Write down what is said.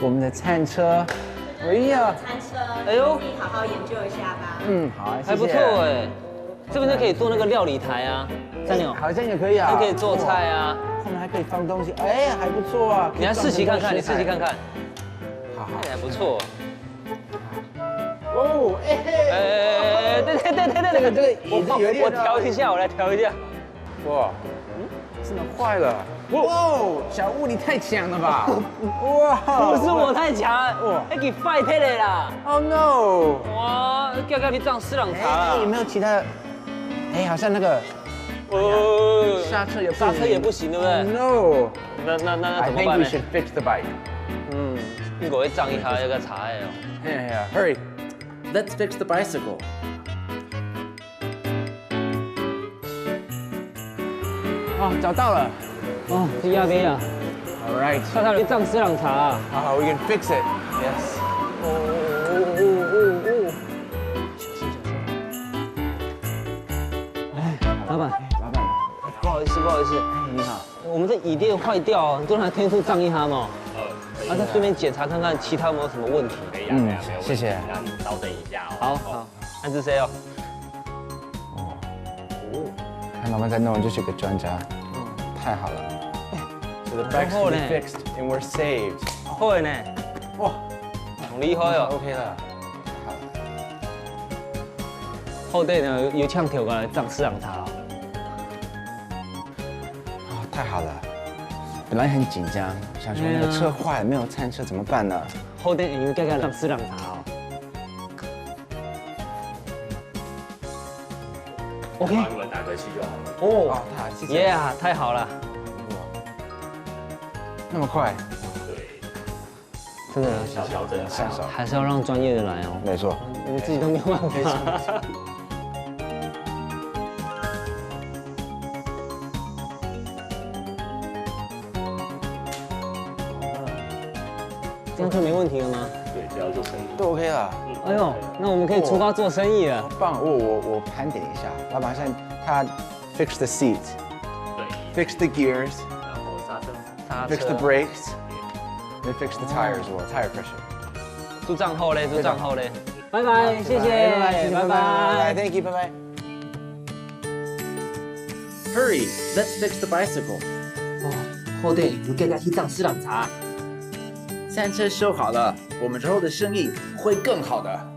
我们的餐车。哎呀，餐车，哎呦自己好好研究一下吧。嗯，好，谢谢还不错哎。这边就可以做那个料理台啊，三牛，好像也可以啊，还可以做菜啊。后面还可以放东西，哎，还不错啊。你来试骑看看，你试骑看看，好好。还不错。哦，哎，对，我调一下，我来调一下。哇，真的坏了！哇，小吴你太强了吧！哇，不是我太强，还给 fight 的啦。 ！Oh no！ 哇，叫你撞斯朗茶啦。有没有其他的？哎，好像那个刹车也不行，对不对 ？No！ 那怎 I 么 think 办 we 呢？ should fix the bike. 嗯，英国会撞一下那个茶的哦。Yeah, hurry. Let's fix the bicycle. 哦，找到了。哦，去亚边啊， All right. 看他去撞斯朗茶啊。好 we can fix it. Yes. 老板，老板，不好意思，你好。我们这椅垫坏掉，你都拿天数撞一下嘛。那再顺便检查看看其他有没有什么问题。嗯，谢谢。那你稍等一下哦。好，安志 C 哦。看老板在弄，就是个专家。太好了。So the bike's been fixed and we're saved. 好的呢。哇，很厉害哦。 OK 了。好。后底呢有抢跳过来撞斯朗茶哦。太好了。本来很紧张，想说那个车坏了，没有餐车怎么办呢？后底因为盖撞斯朗茶哦。OK。把你们打回去就好了。哦，太好，谢谢。Yeah，太好了。那么快？对，真的小调整上手。还是要让专业的来哦。没错。我们自己都没有办法。这样就没问题了吗？对，不要做生意。都 OK 了。哎呦，那我们可以出发做生意了。棒！我盘点一下，老板现在他 fix the seat, 对， fix the gears, 然后刹车， fix the brakes, then fix the tires or tire pressure. 祝账后嘞，祝账后嘞。拜拜，谢谢，拜拜。 Thank you, bye bye. Hurry, let's fix the bicycle. 哦，后底有盖去撞斯朗茶。餐车修好了，我们之后的生意会更好的。